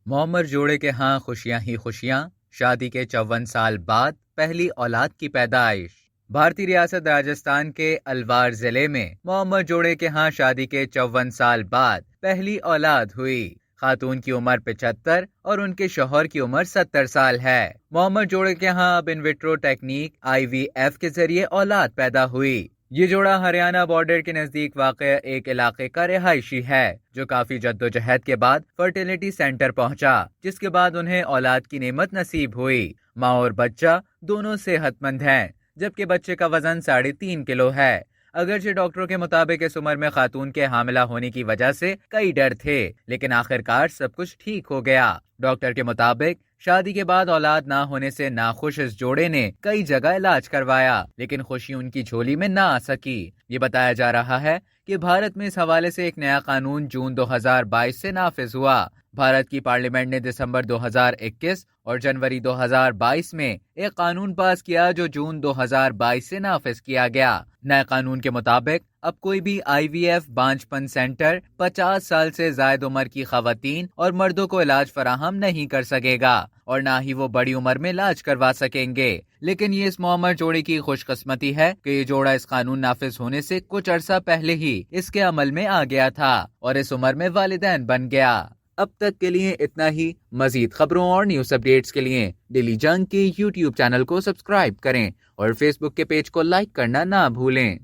معمر جوڑے کے ہاں خوشیاں ہی خوشیاں، شادی کے 54 سال بعد پہلی اولاد کی پیدائش۔ بھارتی ریاست راجستھان کے الوار ضلع میں معمر جوڑے کے ہاں شادی کے 54 سال بعد پہلی اولاد ہوئی۔ خاتون کی عمر 75 اور ان کے شوہر کی عمر 70 سال ہے۔ معمر جوڑے کے ہاں اب انویٹرو ٹیکنیک IVF کے ذریعے اولاد پیدا ہوئی۔ یہ جوڑا ہریانہ بارڈر کے نزدیک واقع ایک علاقے کا رہائشی ہے جو کافی جدوجہد کے بعد فرٹیلیٹی سینٹر پہنچا، جس کے بعد انہیں اولاد کی نعمت نصیب ہوئی۔ ماں اور بچہ دونوں صحت مند ہیں، جبکہ بچے کا وزن 3.5 کلو ہے۔ اگرچہ ڈاکٹروں کے مطابق اس عمر میں خاتون کے حاملہ ہونے کی وجہ سے کئی ڈر تھے، لیکن آخرکار سب کچھ ٹھیک ہو گیا۔ ڈاکٹر کے مطابق شادی کے بعد اولاد نہ ہونے سے ناخوش اس جوڑے نے کئی جگہ علاج کروایا، لیکن خوشی ان کی جھولی میں نہ آ سکی۔ یہ بتایا جا رہا ہے کہ بھارت میں اس حوالے سے ایک نیا قانون جون 2022 سے نافذ ہوا۔ بھارت کی پارلیمنٹ نے دسمبر 2021 اور جنوری 2022 میں ایک قانون پاس کیا جو جون 2022 سے نافذ کیا گیا۔ نئے قانون کے مطابق اب کوئی بھی IVF بانجھپن سینٹر 50 سال سے زائد عمر کی خواتین اور مردوں کو علاج فراہم نہیں کر سکے گا، اور نہ ہی وہ بڑی عمر میں علاج کروا سکیں گے۔ لیکن یہ اس معمر جوڑے کی خوش قسمتی ہے کہ یہ جوڑا اس قانون نافذ ہونے سے کچھ عرصہ پہلے ہی اس کے عمل میں آ گیا تھا اور اس عمر میں والدین بن گیا۔ اب تک کے لیے اتنا ہی۔ مزید خبروں اور نیوز اپڈیٹس کے لیے ڈیلی جنگ کے YouTube چینل کو سبسکرائب کریں اور فیس بک کے پیج کو لائک کرنا نہ بھولیں۔